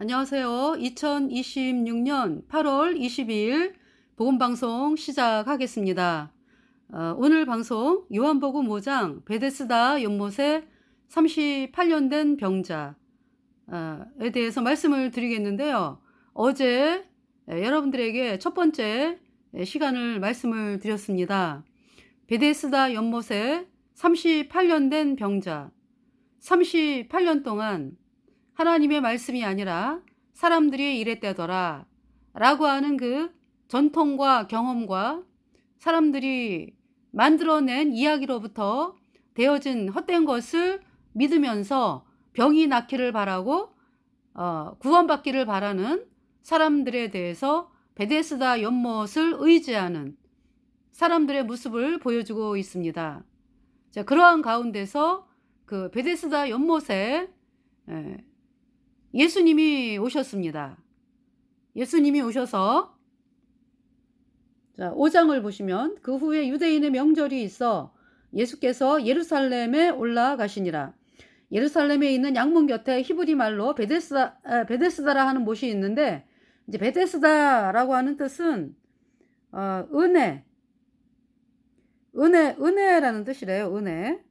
안녕하세요. 2026년 8월 22일 복음방송 시작하겠습니다. 오늘 방송 요한복음 5장 베데스다 연못에 38년 된 병자에 대해서 말씀을 드리겠는데요. 어제 여러분들에게 첫 번째 시간을 말씀을 드렸습니다. 베데스다 연못에 38년 된 병자, 38년 동안 하나님의 말씀이 아니라 사람들이 이랬대더라 라고 하는 그 전통과 경험과 사람들이 만들어낸 이야기로부터 되어진 헛된 것을 믿으면서 병이 낫기를 바라고 구원받기를 바라는 사람들에 대해서 베데스다 연못을 의지하는 사람들의 모습을 보여주고 있습니다. 자, 그러한 가운데서 그 베데스다 연못에 예수님이 오셨습니다. 예수님이 오셔서 5장을 보시면 그 후에 유대인의 명절이 있어 예수께서 예루살렘에 올라가시니라. 예루살렘에 있는 양문 곁에 히브리 말로 베데스다라 하는 못이 있는데, 이제 베데스다라고 하는 뜻은 은혜라는 뜻이래요. 은혜.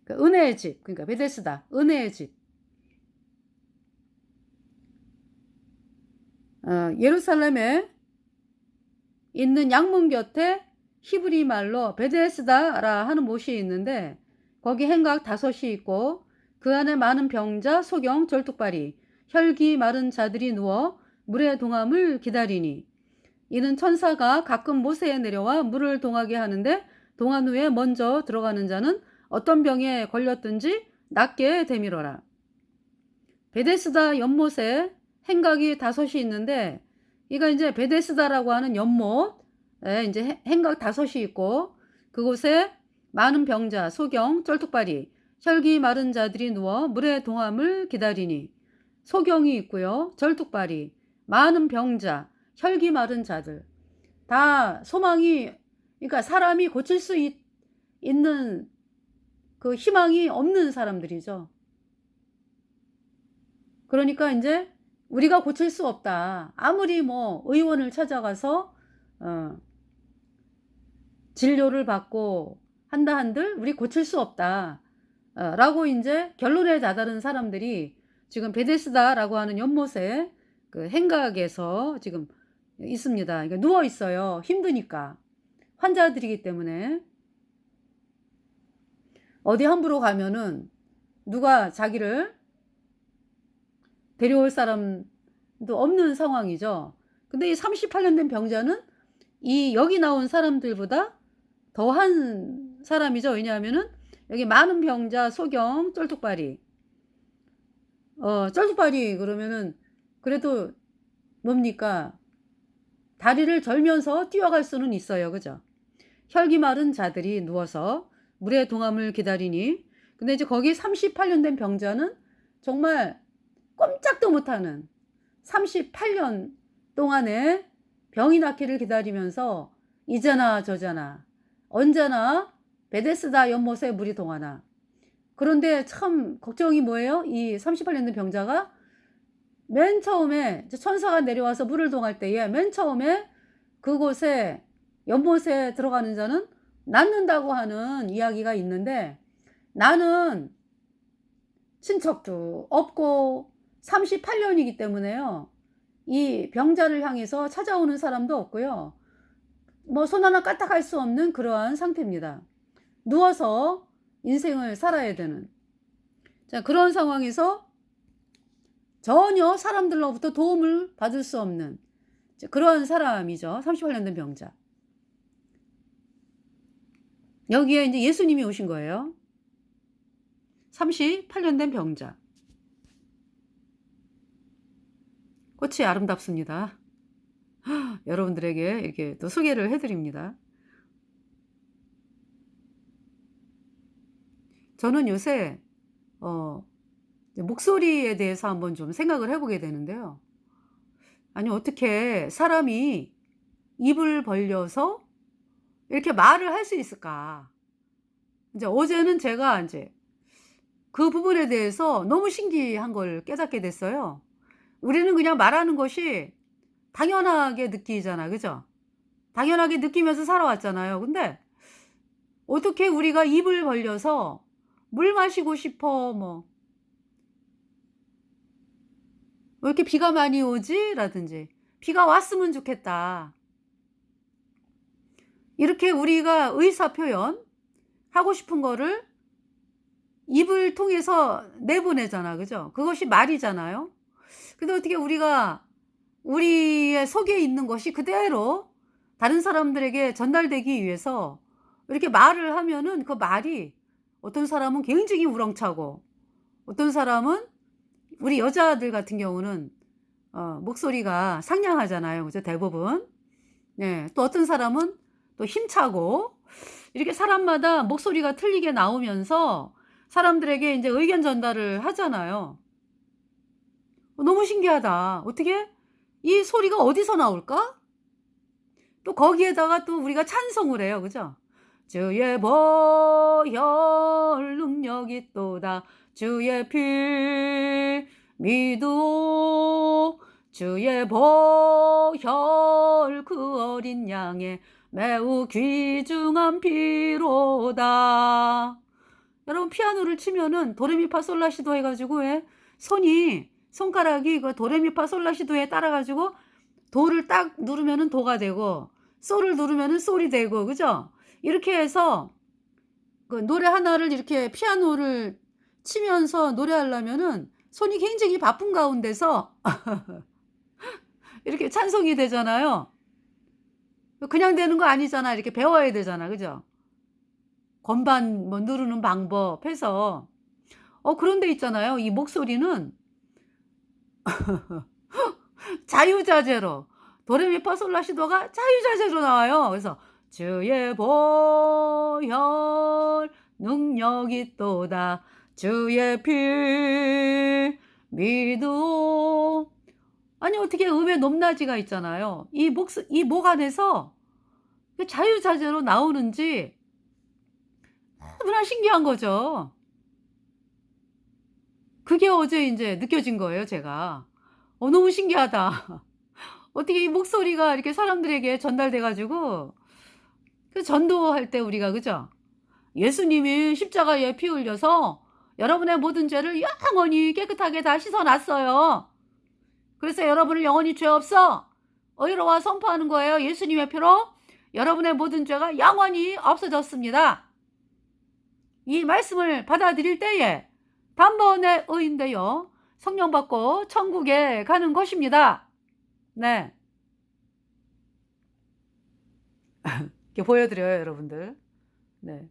은혜의 집. 그러니까 베데스다, 은혜의 집. 예루살렘에 있는 양문 곁에 히브리 말로 베데스다라 하는 못이 있는데, 거기 행각 5이 있고 그 안에 많은 병자, 소경, 절뚝발이, 혈기 마른 자들이 누워 물의 동함을 기다리니, 이는 천사가 가끔 모세에 내려와 물을 동하게 하는데 동한 후에 먼저 들어가는 자는 어떤 병에 걸렸든지 낫게 되밀어라. 베데스다 연못에 행각이 5이 있는데, 이거 이제 베데스다라고 하는 연못에 이제 행각 5이 있고 그곳에 많은 병자, 소경, 쩔뚝발이, 혈기 마른 자들이 누워 물의 동함을 기다리니, 소경이 있고요, 쩔뚝발이, 많은 병자, 혈기 마른 자들, 다 소망이, 그러니까 사람이 고칠 수 있는 그 희망이 없는 사람들이죠. 그러니까 이제 우리가 고칠 수 없다. 아무리 뭐 의원을 찾아가서 진료를 받고 한다 한들 우리 고칠 수 없다. 라고 이제 결론에 다다른 사람들이 지금 베데스다라고 하는 연못에 그 행각에서 지금 있습니다. 그러니까 누워 있어요. 힘드니까. 환자들이기 때문에. 어디 함부로 가면은 누가 자기를 데려올 사람도 없는 상황이죠. 근데 이 38년 된 병자는 이 여기 나온 사람들보다 더한 사람이죠. 왜냐하면은 여기 많은 병자, 소경, 쩔뚝발이, 쩔뚝발이 그러면은 그래도 뭡니까? 다리를 절면서 뛰어갈 수는 있어요. 그죠? 혈기 마른 자들이 누워서 물의 동함을 기다리니, 근데 이제 거기 38년 된 병자는 정말 꼼짝도 못하는 38년 동안에 병이 낫기를 기다리면서 이자나 저자나 언제나 베데스다 연못에 물이 동하나. 그런데 참 걱정이 뭐예요? 이 38년 된 병자가 맨 처음에 천사가 내려와서 물을 동할 때에 맨 처음에 그곳에 연못에 들어가는 자는 낫는다고 하는 이야기가 있는데, 나는 친척도 없고 38년이기 때문에요. 이 병자를 향해서 찾아오는 사람도 없고요. 뭐 손 하나 까딱할 수 없는 그러한 상태입니다. 누워서 인생을 살아야 되는. 자, 그런 상황에서 전혀 사람들로부터 도움을 받을 수 없는 그러한 사람이죠. 38년 된 병자. 여기에 이제 예수님이 오신 거예요. 38년 된 병자. 꽃이 아름답습니다. 여러분들에게 이렇게 또 소개를 해드립니다. 저는 요새 목소리에 대해서 한번 좀 생각을 해보게 되는데요. 아니, 어떻게 사람이 입을 벌려서 이렇게 말을 할 수 있을까? 이제 어제는 제가 이제 그 부분에 대해서 너무 신기한 걸 깨닫게 됐어요. 우리는 그냥 말하는 것이 당연하게 느끼잖아. 그죠? 당연하게 느끼면서 살아왔잖아요. 근데 어떻게 우리가 입을 벌려서 물 마시고 싶어 뭐 "왜 이렇게 비가 많이 오지?" 라든지 "비가 왔으면 좋겠다." 이렇게 우리가 의사 표현 하고 싶은 거를 입을 통해서 내보내잖아. 그죠? 그것이 말이잖아요. 근데 어떻게 우리가 우리의 속에 있는 것이 그대로 다른 사람들에게 전달되기 위해서 이렇게 말을 하면은 그 말이 어떤 사람은 굉장히 우렁차고 어떤 사람은 우리 여자들 같은 경우는 목소리가 상냥하잖아요. 그죠? 대부분. 네. 또 어떤 사람은 또 힘차고 이렇게 사람마다 목소리가 틀리게 나오면서 사람들에게 인제 의견 전달을 하잖아요. 너무 신기하다. 어떻게 이 소리가 어디서 나올까? 또 거기에다가 또 우리가 찬송을 해요. 그죠? 주의 보혈 능력이 또다 주의 피 믿어 주의 보혈 그 어린 양의 매우 귀중한 피로다. 여러분 피아노를 치면은 도레미파솔라시도 해 가지고 예 손가락이 그 도레미파솔라시도에 따라 가지고 도를 딱 누르면은 도가 되고 솔을 누르면은 솔이 되고 그죠? 이렇게 해서 그 노래 하나를 이렇게 피아노를 치면서 노래하려면은 손이 굉장히 바쁜 가운데서 이렇게 찬송이 되잖아요. 그냥 되는 거 아니잖아. 이렇게 배워야 되잖아. 그죠? 건반 뭐 누르는 방법 해서 그런 데 있잖아요. 이 목소리는 자유자재로 도레미파솔라시도가 자유자재로 나와요. 그래서 주의 보혈 능력이 또다 주의 피 믿어 아니 어떻게 음의 높낮이가 있잖아요. 이 목 안에서 그 자유자재로 나오는지 너무나 신기한 거죠. 그게 어제 인제 느껴진 거예요 제가. 너무 신기하다. 어떻게 이 목소리가 이렇게 사람들에게 전달돼 가지고 그 전도할 때 우리가 그죠? 예수님이 십자가에 피 흘려서 여러분의 모든 죄를 영원히 깨끗하게 다 씻어 놨어요. 그래서 여러분을 영원히 죄 없어 의로와 선포하는 거예요. 예수님의 피로 여러분의 모든 죄가 영원히 없어졌습니다. 이 말씀을 받아들일 때에 단번에 의인되어 성령 받고 천국에 가는 것입니다. 네. 이렇게 보여드려요, 여러분들. 네.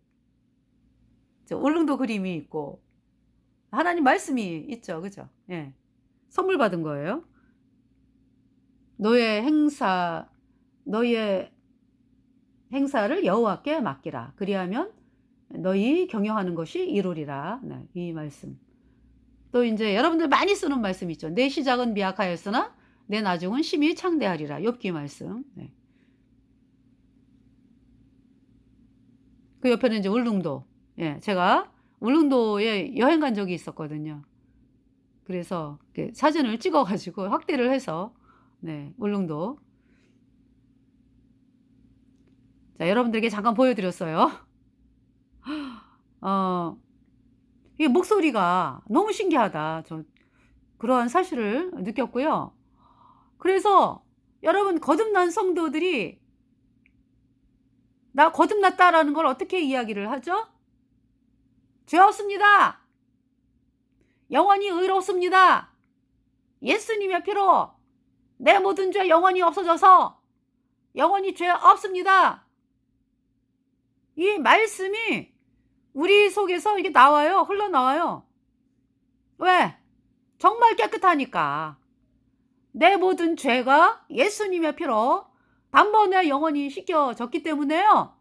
울릉도 그림이 있고 하나님 말씀이 있죠, 그죠? 예. 선물 받은 거예요. 너의 행사를 여호와께 맡기라. 그리하면 너희 경영하는 것이 이루리라. 네, 이 말씀. 또 인제 여러분들 많이 쓰는 말씀 있죠. 내 시작은 미약하였으나 내 나중은 심히 창대하리라. 욥기 말씀. 네. 그 옆에는 이제 울릉도. 예, 제가 울릉도에 여행 간 적이 있었거든요. 그래서 이렇게 사진을 찍어 가지고 확대를 해서 네, 울릉도. 자, 여러분들에게 잠깐 보여 드렸어요. 어 이 목소리가 너무 신기하다. 저 그러한 사실을 느꼈고요. 그래서 여러분 거듭난 성도들이 "나 거듭났다."라는 걸 어떻게 이야기를 하죠? "죄 없습니다. 영원히 의롭습니다. 예수님의 피로 내 모든 죄 영원히 없어져서 영원히 죄 없습니다." 이 말씀이 우리 속에서 이게 나와요. 흘러나와요. 왜? 정말 깨끗하니까. 내 모든 죄가 예수님의 피로 단번에 영원히 씻겨졌기 때문에요.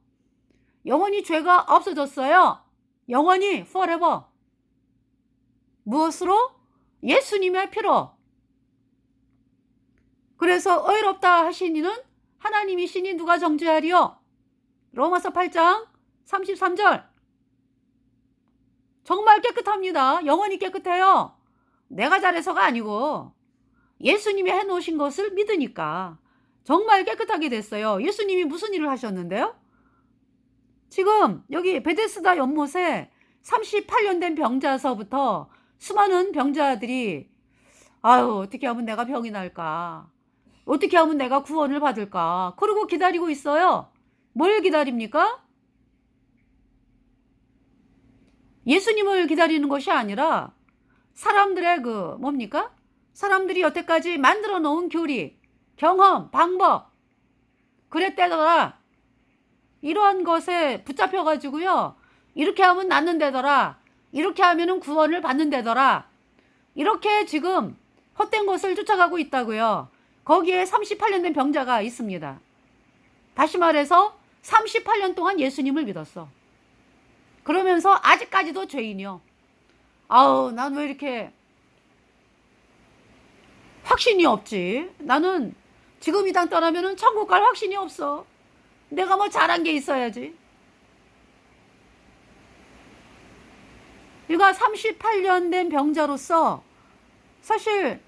영원히 죄가 없어졌어요. 영원히 forever. 무엇으로? 예수님의 피로. 그래서 의롭다 하신 이는 하나님이시니 누가 정죄하리요? 로마서 8장 33절. 정말 깨끗합니다. 영원히 깨끗해요. 내가 잘해서가 아니고 예수님이 해놓으신 것을 믿으니까 정말 깨끗하게 됐어요. 예수님이 무슨 일을 하셨는데요? 지금 여기 베데스다 연못에 38년 된 병자서부터 수많은 병자들이 아유 어떻게 하면 내가 병이 날까? 어떻게 하면 내가 구원을 받을까? 그러고 기다리고 있어요. 뭘 기다립니까? 예수님을 기다리는 것이 아니라 사람들의 그 뭡니까? 사람들이 여태까지 만들어 놓은 교리, 경험, 방법 그랬대더라. 이러한 것에 붙잡혀 가지고요. 이렇게 하면 낫는데더라. 이렇게 하면은 구원을 받는데더라. 이렇게 지금 헛된 것을 쫓아가고 있다고요. 거기에 38년 된 병자가 있습니다. 다시 말해서 38년 동안 예수님을 믿었어. 그러면서 아직까지도 죄인이요. 아우, 난 왜 이렇게 확신이 없지? 나는 지금 이 땅 떠나면은 천국 갈 확신이 없어. 내가 뭐 잘한 게 있어야지. 그러니까 38년 된 병자로서 사실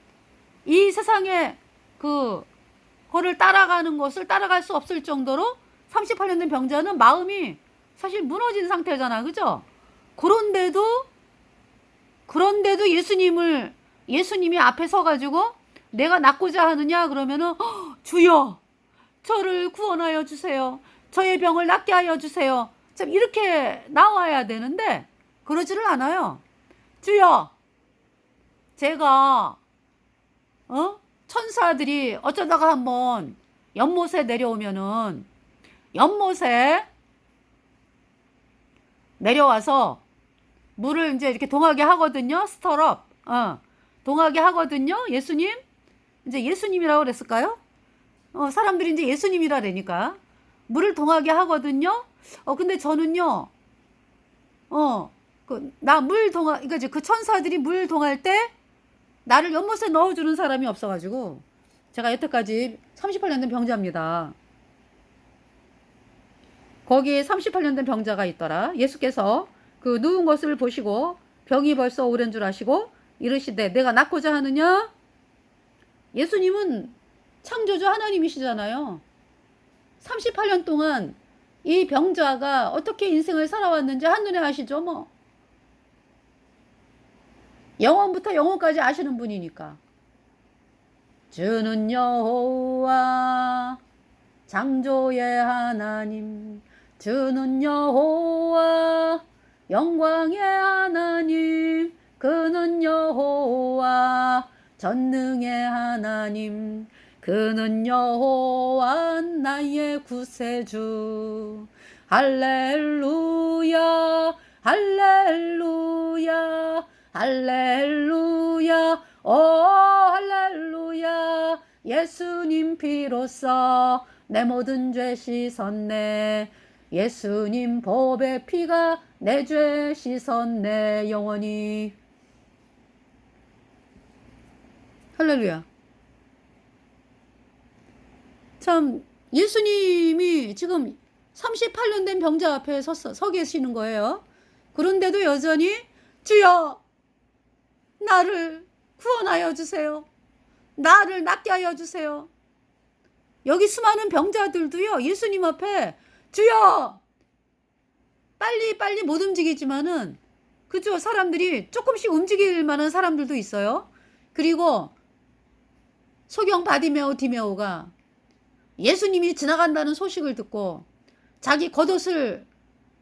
이 세상에 그거를 따라가는 것을 따라갈 수 없을 정도로 38년 된 병자는 마음이 사실 무너진 상태잖아. 그죠? 그런데도 예수님이 앞에 서가지고 내가 낫고자 하느냐 그러면은 주여 저를 구원하여 주세요. 저의 병을 낫게 하여 주세요. 참 이렇게 나와야 되는데 그러지를 않아요. 주여 제가 천사들이 어쩌다가 한번 연못에 내려오면은 연못에 내려와서 물을 이제 이렇게 동하게 하거든요. 스터럽. 동하게 하거든요. 예수님? 이제 예수님이라고 그랬을까요? 사람들이 이제 예수님이라 그러니까. 물을 동하게 하거든요. 근데 저는요, 그러니까 이제 그 천사들이 물 동할 때 나를 연못에 넣어주는 사람이 없어가지고, 제가 여태까지 38년 된 병자입니다. 거기에 38년 된 병자가 있더라. 예수께서 그 누운 것을 보시고 병이 벌써 오랜 줄 아시고 이르시되 내가 낫고자 하느냐? 예수님은 창조주 하나님이시잖아요. 38년 동안 이 병자가 어떻게 인생을 살아왔는지 한눈에 아시죠 뭐. 영원부터 영원까지 아시는 분이니까. 주는 여호와 창조의 하나님, 주는 여호와 영광의 하나님, 그는 여호와 전능의 하나님, 그는 여호와 나의 구세주. 할렐루야 할렐루야 할렐루야 오 할렐루야. 예수님 피로써 내 모든 죄 씻었네. 예수님 보배 피가 내 죄 씻었네. 영원히 할렐루야. 참 예수님이 지금 38년 된 병자 앞에 서 계시는 거예요. 그런데도 여전히 주여 나를 구원하여 주세요. 나를 낫게 하여 주세요. 여기 수많은 병자들도요 예수님 앞에 주여 빨리 못 움직이지만은 그죠. 사람들이 조금씩 움직일 만한 사람들도 있어요. 그리고 소경 바디메오 디메오가 예수님이 지나간다는 소식을 듣고 자기 겉옷을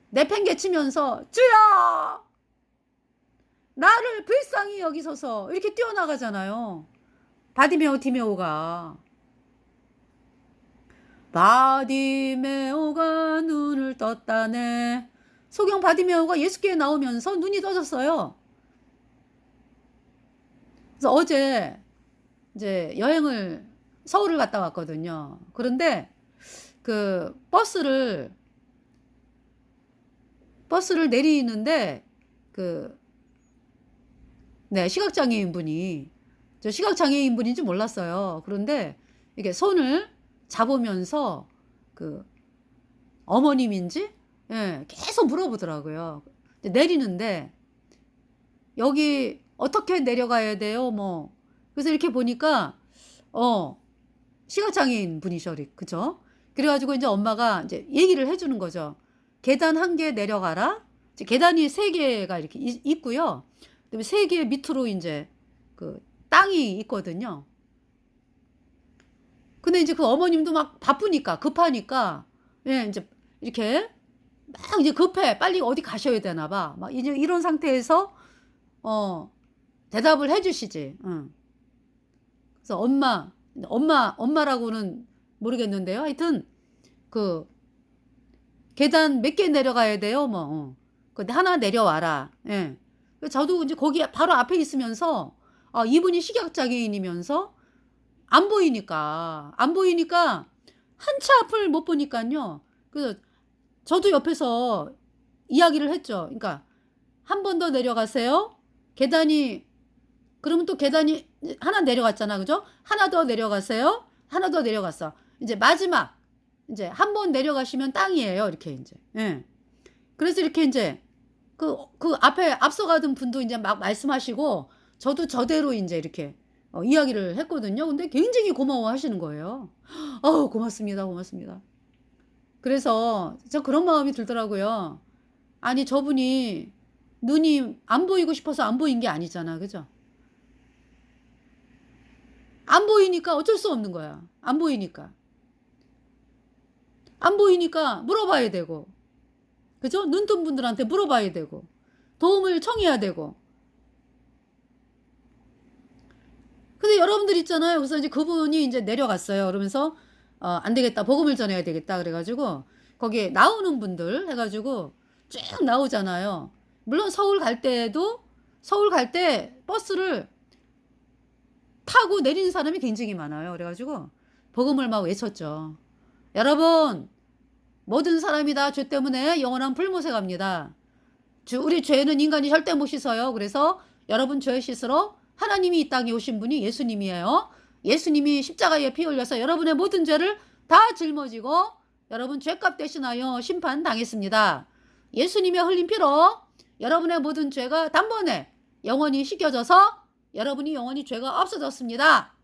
내팽개치면서 주여 나를 불쌍히 여기소서 이렇게 뛰어나가잖아요. 바디메오 디메오가 눈을 떴다네. 소경 바디메오가 예수께 나오면서 눈이 떠졌어요. 그래서 어제 이제 서울을 갔다 왔거든요. 그런데 그 버스를 내리는데 시각장애인 분이 저 시각장애인 분인지 몰랐어요. 그런데 이게 손을 잡으면서 어머님인지 계속 물어보더라고요. 내리는데 여기 어떻게 내려가야 돼요? 뭐 그래서 이렇게 보니까 어, 시각장애인 분이셔, 그죠? 그래가지고 이제 엄마가 이제 얘기를 해주는 거죠. 계단 한 개 내려가라. 이제 계단이 세 개가 이렇게 있고요. 그다음에 세 개 밑으로 이제 그 땅이 있거든요. 근데 이제 그 어머님도 막 바쁘니까, 급하니까, 예, 이제 이렇게 막 이제 급해. 빨리 어디 가셔야 되나 봐. 막 이제 이런 상태에서, 어, 대답을 해주시지. 응. 그래서 엄마라고는 모르겠는데요. 하여튼, 그, 계단 몇 개 내려가야 돼요, 뭐. 근데 하나 내려와라. 예. 저도 이제 거기 바로 앞에 있으면서, 이분이 시각장애인이면서, 안 보이니까, 한치 앞을 못 보니까요. 그래서 저도 옆에서 이야기를 했죠. 그러니까, 한 번 더 내려가세요. 계단이, 그러면 또 계단이 하나 내려갔잖아. 그죠? 하나 더 내려가세요. 하나 더 내려갔어. 이제 마지막, 이제 한 번 내려가시면 땅이에요. 이렇게 이제. 예. 그래서 이렇게 이제, 그 앞에 앞서가던 분도 이제 막 말씀하시고, 저도 저대로 이제 이렇게, 이야기를 했거든요. 근데 굉장히 고마워 하시는 거예요. 고맙습니다. 고맙습니다. 그래서 저 그런 마음이 들더라고요. 아니, 저분이 눈이 안 보이고 싶어서 안 보인 게 아니잖아. 그죠? 안 보이니까 어쩔 수 없는 거야. 안 보이니까. 안 보이니까 물어봐야 되고. 그죠? 눈 뜬 분들한테 물어봐야 되고. 도움을 청해야 되고. 근데 여러분들 있잖아요. 그래서 이제 그분이 이제 내려갔어요. 그러면서, 안 되겠다. 복음을 전해야 되겠다. 그래가지고, 거기에 나오는 분들 해가지고 쭉 나오잖아요. 물론 서울 갈 때 버스를 타고 내리는 사람이 굉장히 많아요. 그래가지고, 복음을 막 외쳤죠. 여러분, 모든 사람이 다 죄 때문에 영원한 불못에 갑니다. 우리 죄는 인간이 절대 못 씻어요. 그래서 여러분 죄 씻으러 하나님이 이 땅에 오신 분이 예수님이에요. 예수님이 십자가에 피 흘려서 여러분의 모든 죄를 다 짊어지고 여러분 죄값 대신하여 심판 당했습니다. 예수님의 흘린 피로 여러분의 모든 죄가 단번에 영원히 씻겨져서 여러분이 영원히 죄가 없어졌습니다.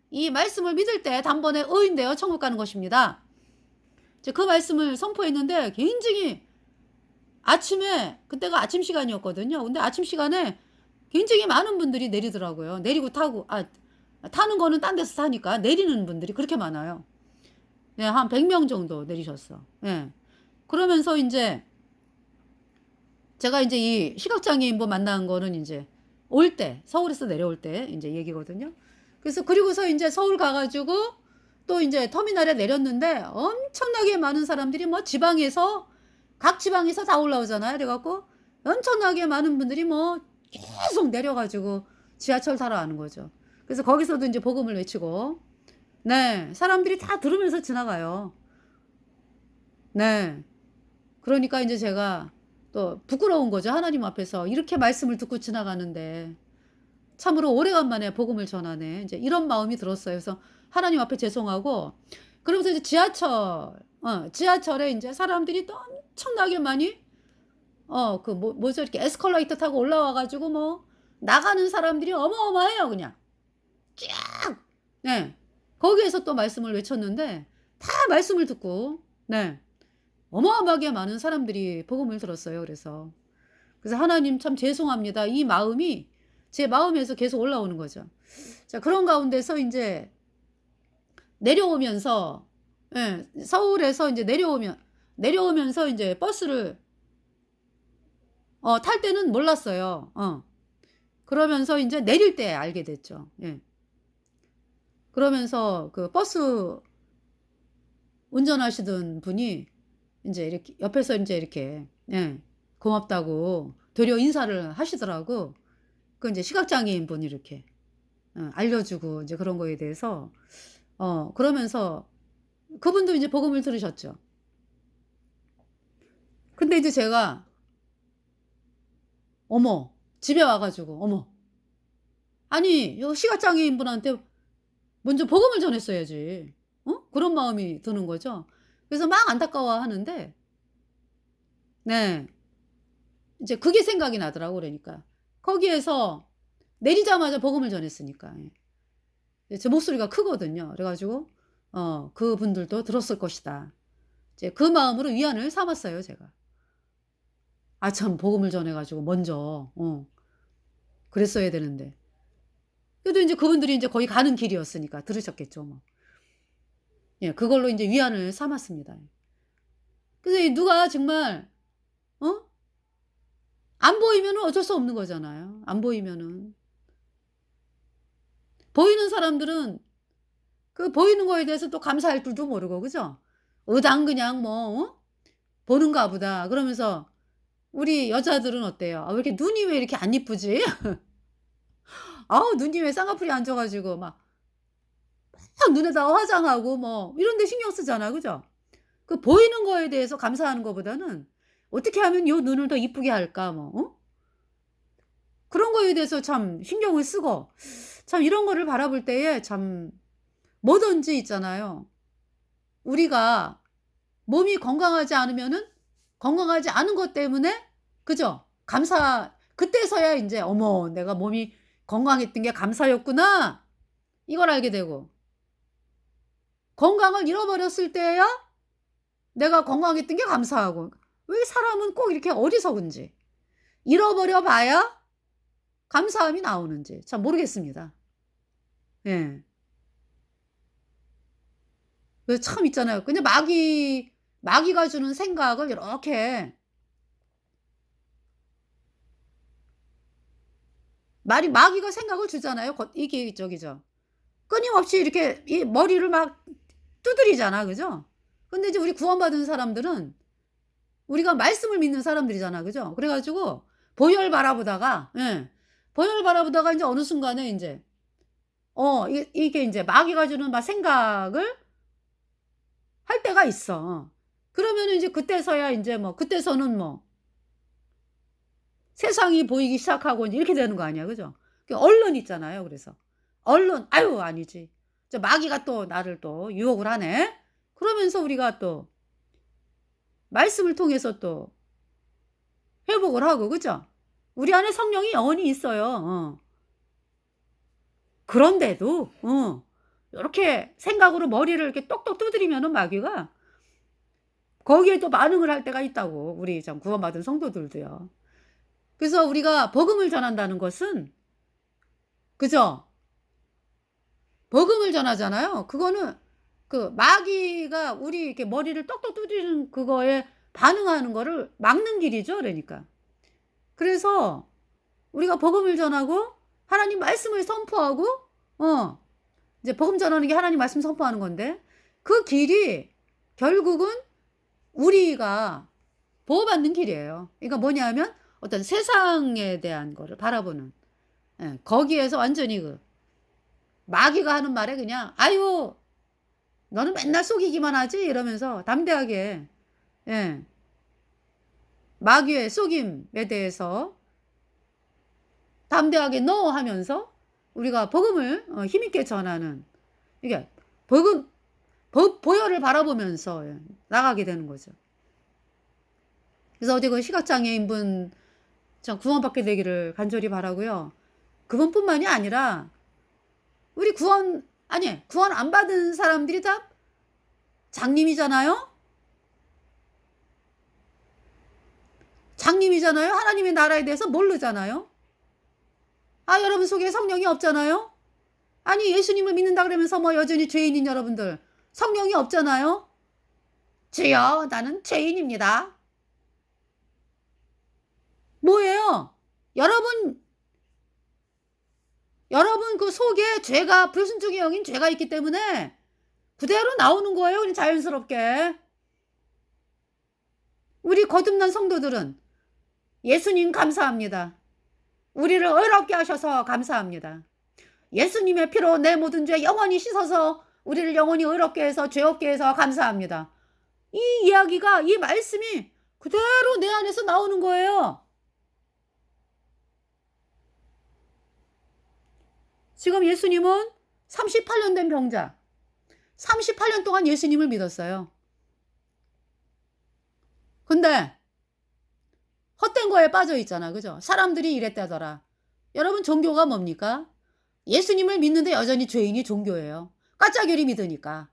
이 말씀을 믿을 때 단번에 의인되어 천국 가는 것입니다. 그 말씀을 선포했는데 굉장히 아침에 그때가 아침 시간이었거든요. 근데 아침 시간에 굉장히 많은 분들이 내리더라고요. 내리고 타고 타는 거는 딴 데서 타니까 내리는 분들이 그렇게 많아요. 네, 한 100명 정도 내리셨어. 네. 그러면서 이제 제가 이제 이 시각장애인 분 만난 거는 이제 올 때, 서울에서 내려올 때 이제 얘기거든요. 그래서 그리고서 이제 서울 가가지고 또 이제 터미널에 내렸는데 엄청나게 많은 사람들이 뭐 각 지방에서 다 올라오잖아요. 그래갖고 엄청나게 많은 분들이 뭐 계속 내려가지고 지하철 타러 가는 거죠. 그래서 거기서도 이제 복음을 외치고, 네, 사람들이 다 들으면서 지나가요. 네. 그러니까 이제 제가 또 부끄러운 거죠. 하나님 앞에서 이렇게 말씀을 듣고 지나가는데 참으로 오래간만에 복음을 전하네. 이제 이런 마음이 들었어요. 그래서 하나님 앞에 죄송하고, 그러면서 이제 지하철에 이제 사람들이 또 엄청나게 많이, 뭐죠? 이렇게 에스컬레이터 타고 올라와가지고 뭐, 나가는 사람들이 어마어마해요, 그냥. 쫙! 네. 거기에서 또 말씀을 외쳤는데, 다 말씀을 듣고, 네. 어마어마하게 많은 사람들이 복음을 들었어요. 그래서 하나님 참 죄송합니다. 이 마음이 제 마음에서 계속 올라오는 거죠. 자, 그런 가운데서 이제 내려오면서, 예, 서울에서 이제 내려오면서 이제 버스를, 탈 때는 몰랐어요. 그러면서 이제 내릴 때 알게 됐죠. 예. 그러면서 그 버스 운전하시던 분이 이제 이렇게 옆에서 이제 이렇게, 예, 고맙다고 되려 인사를 하시더라고. 그 이제 시각장애인 분이 이렇게, 알려주고 이제 그런 거에 대해서, 그러면서 그분도 이제 복음을 들으셨죠. 근데 이제 제가, 집에 와가지고, 아니, 요 시각장애인 분한테 먼저 복음을 전했어야지. 그런 마음이 드는 거죠. 그래서 막 안타까워 하는데, 네. 이제 그게 생각이 나더라고, 그러니까. 거기에서 내리자마자 복음을 전했으니까. 예. 제 목소리가 크거든요. 그래 가지고 그분들도 들었을 것이다. 이제 그 마음으로 위안을 삼았어요 제가. 아 참 복음을 전해 가지고 먼저 그랬어야 되는데. 그래도 인제 그분들이 인제 거의 가는 길이었으니까 들으셨겠죠 뭐. 예 그걸로 인제 위안을 삼았습니다. 그래서 이 누가 정말 어 안 보이면은 어쩔 수 없는 거잖아요. 안 보이면은. 보이는 사람들은 그 보이는 거에 대해서 또 감사할 줄도 모르고 그죠? 의당 그냥 뭐 '보는가 보다.' 그러면서 우리 여자들은 어때요? '아 왜 이렇게 눈이 왜 이렇게 안 이쁘지? 아우 눈이 왜 쌍꺼풀이 안 져 가지고 막 눈에다가 화장하고 뭐 이런 데 신경 쓰잖아. 그죠? 그 보이는 거에 대해서 감사하는 것보다는 '어떻게 하면 요 눈을 더 이쁘게 할까?' 뭐 그런 거에 대해서 참 신경을 쓰고 참 이런 거를 바라볼 때에 참 뭐든지 있잖아요. 우리가 몸이 건강하지 않으면은 건강하지 않은 것 때문에 그죠? 그때서야 인제 '어머 내가 몸이 건강했던 게 감사였구나.' 이걸 알게 되고 건강을 잃어버렸을 때야 내가 건강했던 게 감사하고 왜 사람은 꼭 이렇게 어리석은지 잃어버려 봐야 감사함이 나오는지 참 모르겠습니다. 예. 그 참 있잖아요. 그냥 마귀가 주는 생각을 이렇게 말이 마귀가 생각을 주잖아요. 이게 저기죠. 끊임없이 이렇게 이 머리를 막 두드리잖아. 그죠? 근데 이제 우리 구원받은 사람들은 우리가 말씀을 믿는 사람들이잖아. 그죠? 그래 가지고 보혈 바라보다가 예. 보혈 바라보다가 인제 어느 순간에 인제 이게 인제 마귀가 주는 막 생각을 할 때가 있어. 그러면은 인제 그때서야 인제 뭐 그때서는 뭐 세상이 보이기 시작하고 인제 이렇게 되는 거 아니야. 그죠? 그 언론 있잖아요 그래서. 언론 '아유 아니지. 저 마귀가 또 나를 또 유혹을 하네.' 그러면서 우리가 또 말씀을 통해서 또 회복을 하고 그죠? 우리 안에 성령이 영원히 있어요. 그런데도 요렇게 생각으로 머리를 이렇게 똑똑 두드리면은 마귀가 거기에 또 반응을 할 때가 있다고 우리 참 구원받은 성도들도요. 그래서 우리가 복음을 전한다는 것은 그죠? 복음을 전하잖아요. 그거는 그 마귀가 우리 이렇게 머리를 떡떡 두드리는 그거에 반응하는 거를 막는 길이죠 그러니까. 그래서 우리가 복음을 전하고 하나님 말씀을 선포하고 어 이제 복음 전하는 게 하나님 말씀 선포하는 건데 그 길이 결국은 우리가 보호받는 길이에요. 그러니까 뭐냐면 어떤 세상에 대한 거를 바라보는 거기에서 완전히 그 마귀가 하는 말에 그냥 "아유 너는 맨날 속이기만 하지." 이러면서 담대하게 예 마귀의 속임에 대해서 담대하게 "NO." 하면서 우리가 복음을 힘있게 전하는 이게 복음 보혈을 바라보면서 나가게 되는 거죠. 그래서 어디 그 시각장애인분 참 구원받게 되기를 간절히 바라고요. 그분뿐만이 아니라 우리 구원 안 받은 사람들이 다 장님이잖아요. 장님이잖아요. 하나님의 나라에 대해서 모르잖아요. 아 여러분 속에 성령이 없잖아요. 아니 예수님을 믿는다 그러면서 뭐 여전히 죄인인 여러분들 성령이 없잖아요. "주여 나는 죄인입니다." 뭐예요? 여러분 여러분 그 속에 죄가 불순종의 영인 죄가 있기 때문에 그대로 나오는 거예요 그냥 자연스럽게. 우리 거듭난 성도들은 "예수님 감사합니다. 우리를 의롭게 하셔서 감사합니다. 예수님의 피로 내 모든 죄 영원히 씻어서 우리를 영원히 의롭게 해서 죄 없게 해서 감사합니다." 이 이야기가 이 말씀이 그대로 내 안에서 나오는 거예요. 지금 예수님은 38년 된 병자 38년 동안 예수님을 믿었어요. 근데 헛된 거에 빠져 있잖아. 그죠? 사람들이 이랬다더라. 여러분 종교가 뭡니까? 예수님을 믿는데 여전히 죄인이 종교예요. 가짜교리 믿으니까.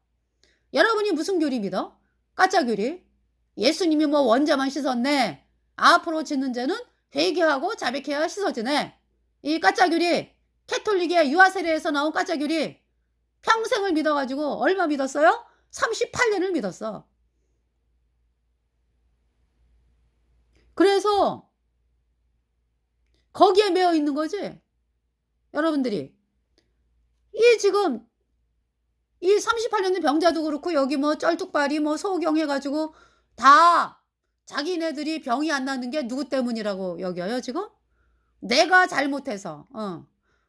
여러분이 무슨 교리 믿어? 가짜교리. 예수님이 뭐 원자만 씻었네. 앞으로 짓는 죄는 회개하고 자백해야 씻어지네. 이 가짜교리. 캐톨릭의 유아세례에서 나온 가짜교리. 평생을 믿어가지고 얼마 믿었어요? 38년을 믿었어. 그래서 거기에 매여 있는 거지. 여러분들이. 이 지금 이 38년 된 병자도 그렇고 여기 뭐 쩔뚝발이 뭐 소경 해가지고 다 자기네들이 병이 안 나는 게 누구 때문이라고 여겨요 지금? 내가 잘못해서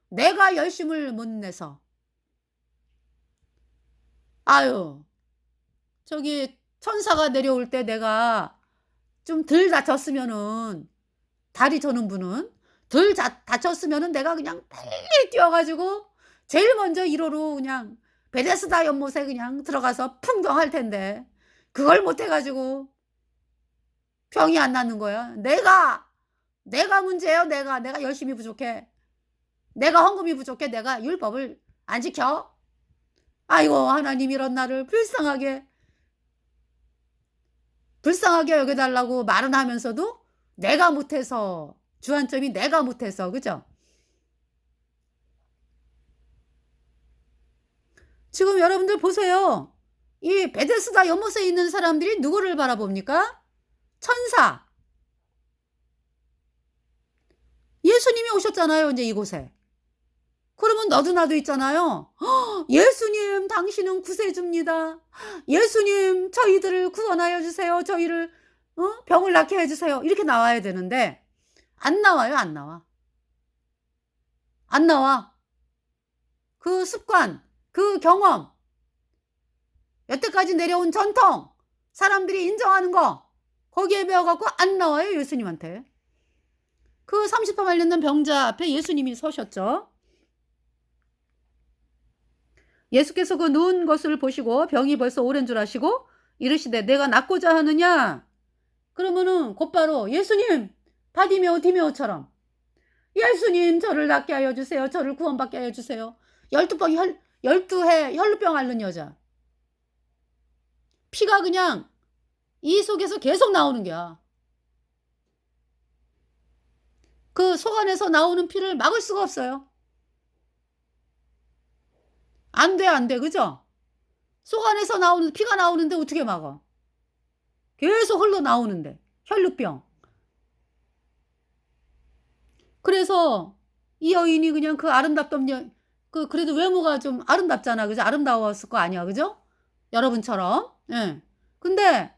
내가 열심을 못 내서. 아유 저기 천사가 내려올 때 내가 좀 덜 다쳤으면은 다리 저는 분은 덜 다쳤으면은 내가 그냥 빨리 뛰어가지고 제일 먼저 1호로 그냥 베데스다 연못에 그냥 들어가서 풍덩할 텐데 그걸 못 해가지고 병이 안 낫는 거야. 내가 문제예요. 내가 열심히 부족해. 내가 헌금이 부족해. 내가 율법을 안 지켜. 아이고 하나님 이런 나를 불쌍하게 여겨달라고 말은 하면서도 내가 못해서 주안점이 내가 못해서 그죠? 지금 여러분들 보세요. 이 베데스다 연못에 있는 사람들이 누구를 바라봅니까? 천사. 예수님이 오셨잖아요. 이제 이곳에. 그러면 너도 나도 있잖아요. 예수님 당신은 구세주입니다. 예수님 저희들을 구원하여 주세요. 저희를 병을 낫게 해주세요. 이렇게 나와야 되는데 안 나와요. 안 나와. 안 나와. 그 습관, 그 경험, 여태까지 내려온 전통, 사람들이 인정하는 거 거기에 배워갖고 안 나와요. 예수님한테. 그 30번 관련된 병자 앞에 예수님이 서셨죠. 예수께서 그 누운 것을 보시고 병이 벌써 오랜 줄 아시고 이르시되 내가 낫고자 하느냐? 그러면은 곧바로 예수님 바디메오 디메오처럼 예수님 저를 낫게 하여 주세요. 저를 구원받게 하여 주세요. 12해 혈루병 앓는 여자. 피가 그냥 이 속에서 계속 나오는 거야. 그 속 안에서 나오는 피를 막을 수가 없어요. 안 돼, 그죠? 속 안에서 나오는 피가 나오는데 어떻게 막아? 계속 흘러나오는데 혈루병. 그래서 이 여인이 그냥 그 아름답던 그래도 외모가 좀 아름답잖아, 그죠? 아름다웠을 거 아니야, 그죠? 여러분처럼. 예. 근데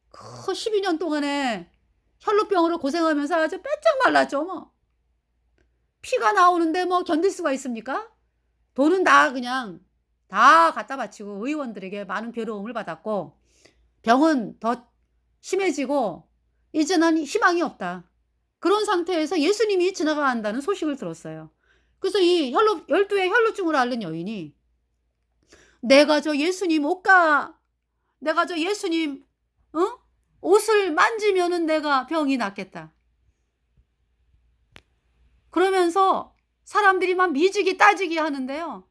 그 12년 동안에 혈루병으로 고생하면서 아주 빼짝 말랐죠, 뭐. 피가 나오는데 뭐 견딜 수가 있습니까? 돈은 다 그냥 다 갖다 바치고 의원들에게 많은 괴로움을 받았고 병은 더 심해지고 이제는 희망이 없다. 그런 상태에서 예수님이 지나간다는 소식을 들었어요. 그래서 이 12의 혈루증을 앓는 여인이 내가 저 예수님 내가 저 예수님 옷을 만지면은 내가 병이 낫겠다. 그러면서 사람들이 막 미지기 따지기 하는데요.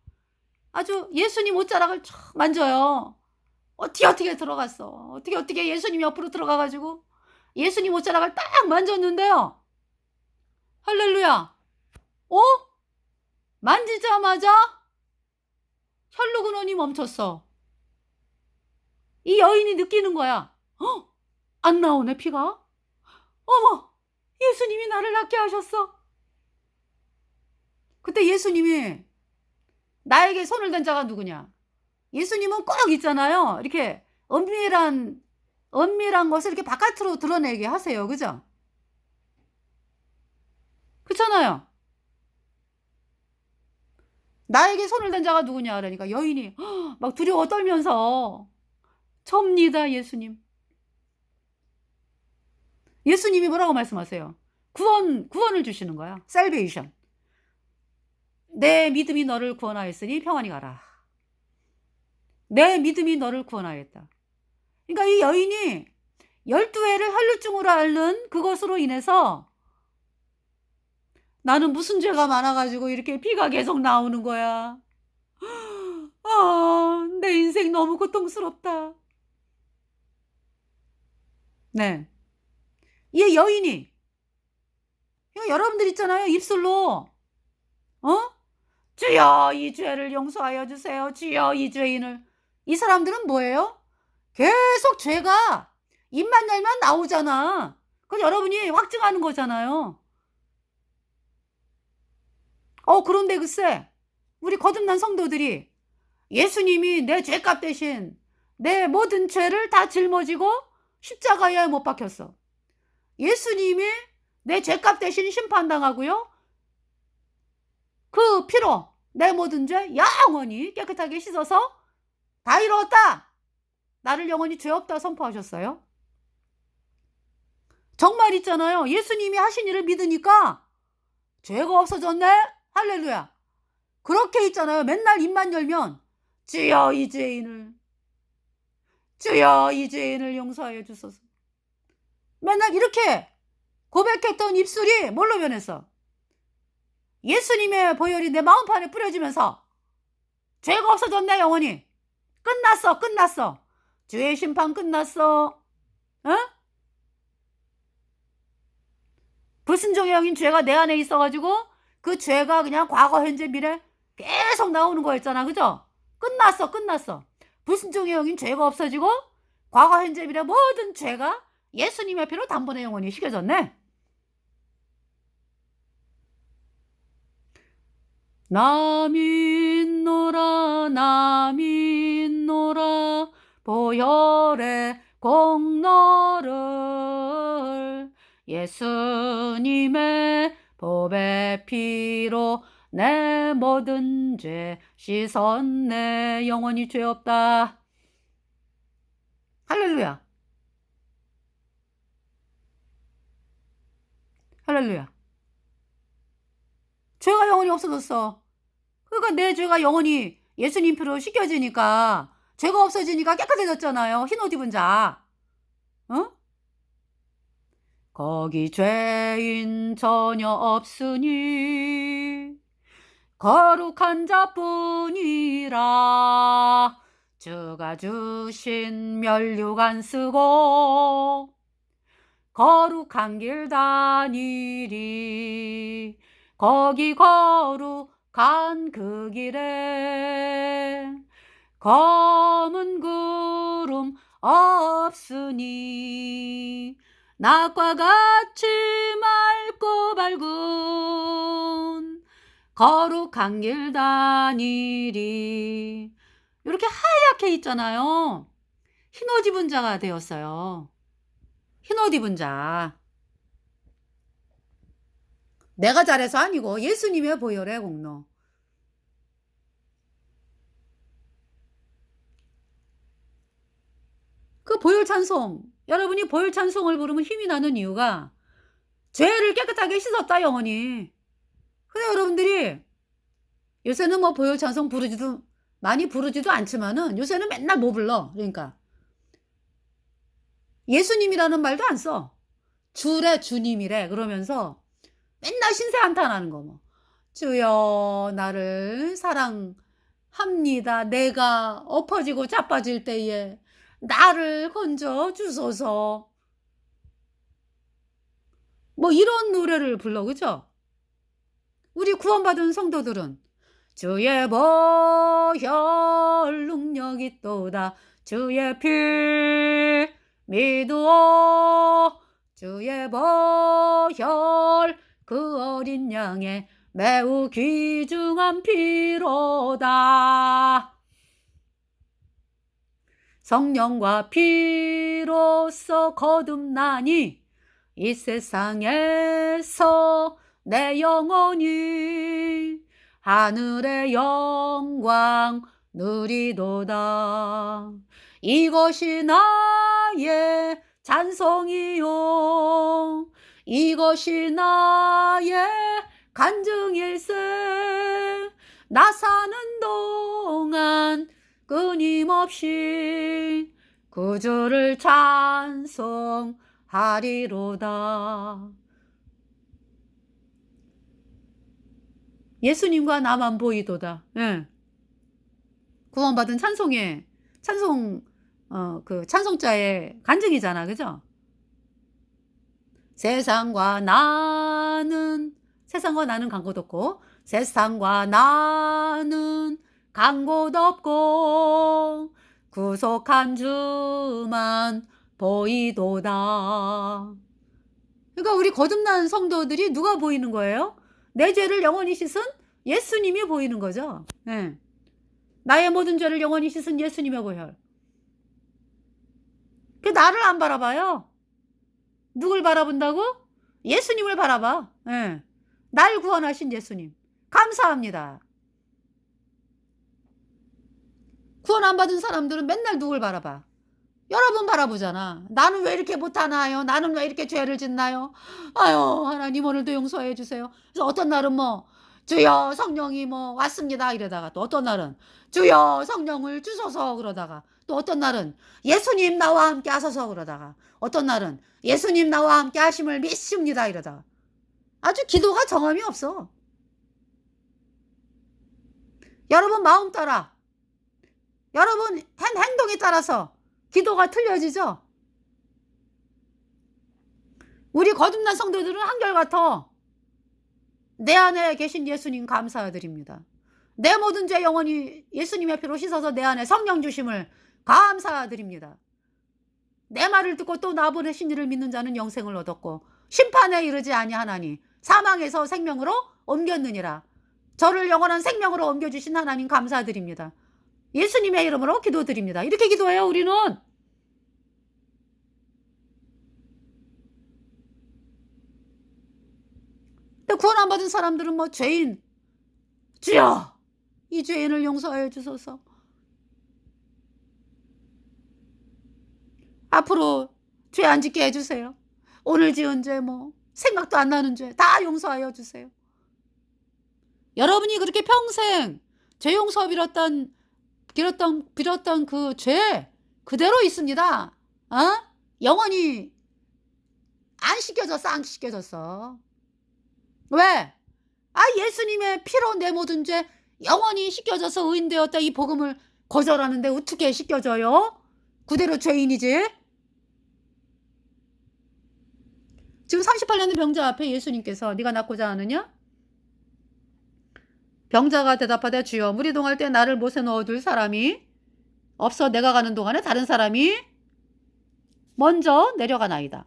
아주 예수님 옷자락을 쫙 만져요. 어떻게 들어갔어. 어떻게 예수님 옆으로 들어가가지고 예수님 옷자락을 딱 만졌는데요. 할렐루야. 만지자마자 혈루근원이 멈췄어. 이 여인이 느끼는 거야. 안 나오네 피가. 어머 예수님이 나를 낫게 하셨어. 그때 예수님이 나에게 손을 댄 자가 누구냐. 예수님은 꼭 있잖아요. 이렇게 은밀한 것을 이렇게 바깥으로 드러내게 하세요. 그죠? 그렇잖아요. 나에게 손을 댄 자가 누구냐 그러니까 여인이 막 두려워 떨면서 접니다 예수님. 예수님이 뭐라고 말씀하세요? 구원을 주시는 거야. 살베이션. 내 믿음이 너를 구원하였으니 평안히 가라. 내 믿음이 너를 구원하였다. 그러니까 이 여인이 12회를 혈루증으로 앓는 그것으로 인해서 나는 무슨 죄가 많아가지고 이렇게 피가 계속 나오는 거야. 내 인생 너무 고통스럽다. 네. 이 여인이, 여러분들 있잖아요. 입술로, 어? 주여 이 죄를 용서하여 주세요. 주여 이 죄인을. 이 사람들은 뭐예요? 계속 죄가 입만 열면 나오잖아. 그건 여러분이 확증하는 거잖아요. 그런데 글쎄, 우리 거듭난 성도들이 예수님이 내 죄값 대신 내 모든 죄를 다 짊어지고 십자가에 못 박혔어. 예수님이 내 죄값 대신 심판당하고요. 그 피로 내 모든 죄 영원히 깨끗하게 씻어서 다 이루었다. 나를 영원히 죄 없다 선포하셨어요. 정말 있잖아요. 예수님이 하신 일을 믿으니까 죄가 없어졌네. 할렐루야. 그렇게 있잖아요. 맨날 입만 열면 주여 이 죄인을, 주여 이 죄인을 용서하여 주소서. 맨날 이렇게 고백했던 입술이 뭘로 변했어? 예수님의 보혈이 내 마음판에 뿌려지면서 죄가 없어졌네. 영원히 끝났어. 끝났어. 죄의 심판 끝났어. 불순종의 영인 죄가 내 안에 있어가지고 그 죄가 그냥 과거 현재 미래 계속 나오는 거였잖아. 그죠? 끝났어. 끝났어. 불순종의 영인 죄가 없어지고 과거 현재 미래 모든 죄가 예수님의 피로 단번에 영원히 씻겨졌네. 나 믿노라 나 믿노라 보혈의 공로를 예수님의 보배 피로 내 모든 죄 씻었네. 영원히 죄 없다. 할렐루야. 할렐루야. 죄가 영원히 없어졌어. 그러니까 내 죄가 영원히 예수님 피로 씻겨지니까 죄가 없어지니까 깨끗해졌잖아요. 흰옷 입은 자. 거기 죄인 전혀 없으니 거룩한 자뿐이라 주가 주신 면류관 안 쓰고 거룩한 길 다니리. 거기 거룩한 그 길에 검은 구름 없으니 낮과 같이 맑고 밝은 거룩한 길 다니리. 이렇게 하얗게 있잖아요. 흰옷 입은 자가 되었어요. 흰옷 입은 자. 내가 잘해서 아니고 예수님의 보혈의 공로. 그 보혈 찬송, 여러분이 보혈 찬송을 부르면 힘이 나는 이유가 죄를 깨끗하게 씻었다 영원히. 근데 여러분들이 요새는 뭐 보혈 찬송 많이 부르지도 않지만은 요새는 맨날 뭐 불러. 그러니까 예수님이라는 말도 안 써. 주래 주님이래 그러면서 맨날 신세 한탄하는 거 뭐. 주여 나를 사랑합니다. 내가 엎어지고 자빠질 때에 나를 건져 주소서. 뭐 이런 노래를 불러. 그죠? 우리 구원받은 성도들은 주의 보혈 능력 있도다. 주의 피 믿으오. 주의 보혈 그 어린 양의 매우 귀중한 피로다. 성령과 피로써 거듭나니 이 세상에서 내 영혼이 하늘의 영광 누리도다. 이것이 나의 찬송이요 이것이 나의 간증일세. 나 사는 동안 끊임없이 구주를 찬송하리로다. 예수님과 나만 보이도다. 예. 구원받은 찬송의 찬송 그 찬송자의 간증이잖아. 그죠? 세상과 나는 간 곳 없고 세상과 나는 간 곳 없고 구속한 주만 보이도다. 그러니까 우리 거듭난 성도들이 누가 보이는 거예요? 내 죄를 영원히 씻은 예수님이 보이는 거죠. 네. 나의 모든 죄를 영원히 씻은 예수님의 보혈. 그 나를 안 바라봐요. 누굴 바라본다고? 예수님을 바라봐. 네. 날 구원하신 예수님. 감사합니다. 구원 안 받은 사람들은 맨날 누굴 바라봐? 여러분 바라보잖아. 나는 왜 이렇게 못하나요? 나는 왜 이렇게 죄를 짓나요? 아유, 하나님 오늘도 용서해 주세요. 그래서 어떤 날은 뭐 주여 성령이 뭐 왔습니다 이러다가, 또 어떤 날은 주여 성령을 주소서 그러다가, 또 어떤 날은 예수님 나와 함께 하소서 그러다가, 어떤 날은 예수님 나와 함께 하심을 믿습니다 이러다가, 아주 기도가 정함이 없어. 여러분 마음 따라, 여러분 행동에 따라서 기도가 틀려지죠? 우리 거듭난 성도들은 한결같아. 내 안에 계신 예수님 감사드립니다. 내 모든 죄 영원히 예수님의 피로 씻어서 내 안에 성령 주심을 감사드립니다. 내 말을 듣고 또 나 보내신 이를 믿는 자는 영생을 얻었고 심판에 이르지 아니하나니 사망에서 생명으로 옮겼느니라. 저를 영원한 생명으로 옮겨주신 하나님 감사드립니다. 예수님의 이름으로 기도드립니다. 이렇게 기도해요 우리는. 근데 구원 안 받은 사람들은 뭐 죄인, 주여 이 죄인을 용서하여 주소서, 앞으로 죄 안 짓게 해주세요, 오늘 지은 죄 뭐 생각도 안 나는 죄 다 용서하여 주세요. 여러분이 그렇게 평생 죄 용서 빌었던 그 죄 그대로 있습니다. 영원히 안 씻겨졌어. 안 씻겨졌어. 왜? 예수님의 피로 내 모든 죄 영원히 씻겨져서 의인되었다 이 복음을 거절하는데 어떻게 씻겨져요? 그대로 죄인이지. 지금 38년 된 병자 앞에 예수님께서 네가 낫고자 하느냐? 병자가 대답하되 주여 물이 동할 때 나를 못에 넣어둘 사람이 없어 내가 가는 동안에 다른 사람이 먼저 내려가나이다.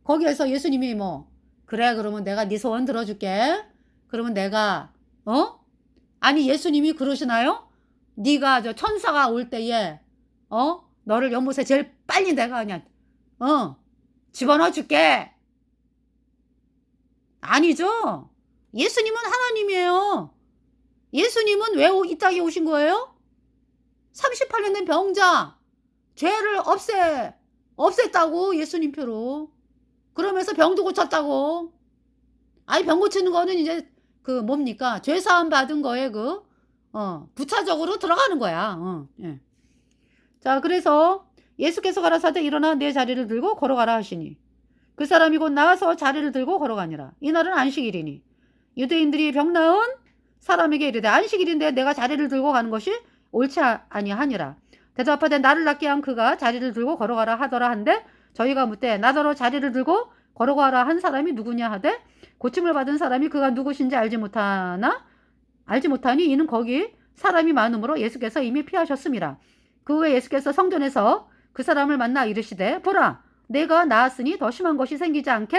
거기에서 예수님이 뭐 그래 그러면 내가 네 소원 들어줄게. 그러면 내가 아니 예수님이 그러시나요? 네가 저 천사가 올 때에 너를 연못에 제일 빨리 내가 그냥 집어넣어 줄게. 아니죠. 예수님은 하나님이에요. 예수님은 왜 이 땅에 오신 거예요? 38년 된 병자 죄를 없앴다고 예수님 표로. 그러면서 병도 고쳤다고. 병 고치는 거는 이제 그 뭡니까? 죄 사함 받은 거에 부차적으로 들어가는 거야. 예. 자, 그래서 예수께서 가라사대 일어나 내 자리를 들고 걸어가라 하시니 그 사람이 곧 나와서 자리를 들고 걸어가니라. 이날은 안식일이니 유대인들이 병 나은 사람에게 이르되 안식일인데 내가 자리를 들고 가는 것이 옳지 아니하니라. 대답하되 나를 낫게 한 그가 자리를 들고 걸어가라 하더라 한데 저희가 묻되 나더러 자리를 들고 걸어가라 한 사람이 누구냐 하되 고침을 받은 사람이 그가 누구신지 알지 못하니 이는 거기 사람이 많으므로 예수께서 이미 피하셨음이라. 그 후에 예수께서 성전에서 그 사람을 만나 이르시되 보라 내가 나았으니 더 심한 것이 생기지 않게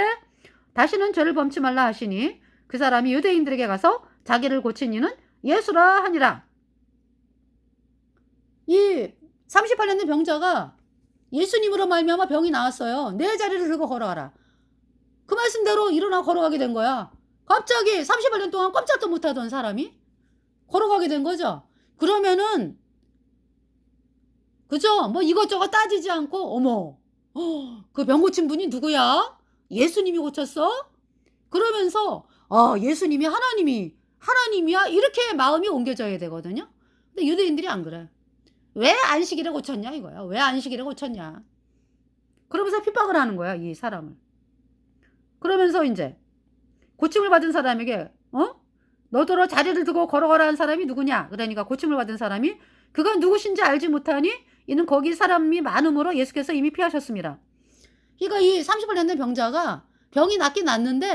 다시는 죄를 범치 말라 하시니 그 사람이 유대인들에게 가서 자기를 고친 이는 예수라 하니라. 이 38년 된 병자가 예수님으로 말미암아 병이 나았어요. 내 자리를 들고 걸어가라. 그 말씀대로 일어나 걸어가게 된 거야. 갑자기 38년 동안 꼼짝도 못하던 사람이 걸어가게 된 거죠. 그러면은 그죠? 뭐 이것저것 따지지 않고 어머 그 병 고친 분이 누구야? 예수님이 고쳤어? 그러면서 예수님이 하나님이야 이렇게 마음이 옮겨져야 되거든요. 근데 유대인들이 안 그래. 왜 안식일에 고쳤냐 이거야. 왜 안식일에 고쳤냐. 그러면서 핍박을 하는 거야 이 사람을. 그러면서 이제 고침을 받은 사람에게 너더러 자리를 두고 걸어가라 한 사람이 누구냐? 그러니까 고침을 받은 사람이 그가 누구신지 알지 못하니 이는 거기 사람이 많음으로 예수께서 이미 피하셨습니다. 그러니까 이 30을 냈는 병자가 병이 낫긴 낫는데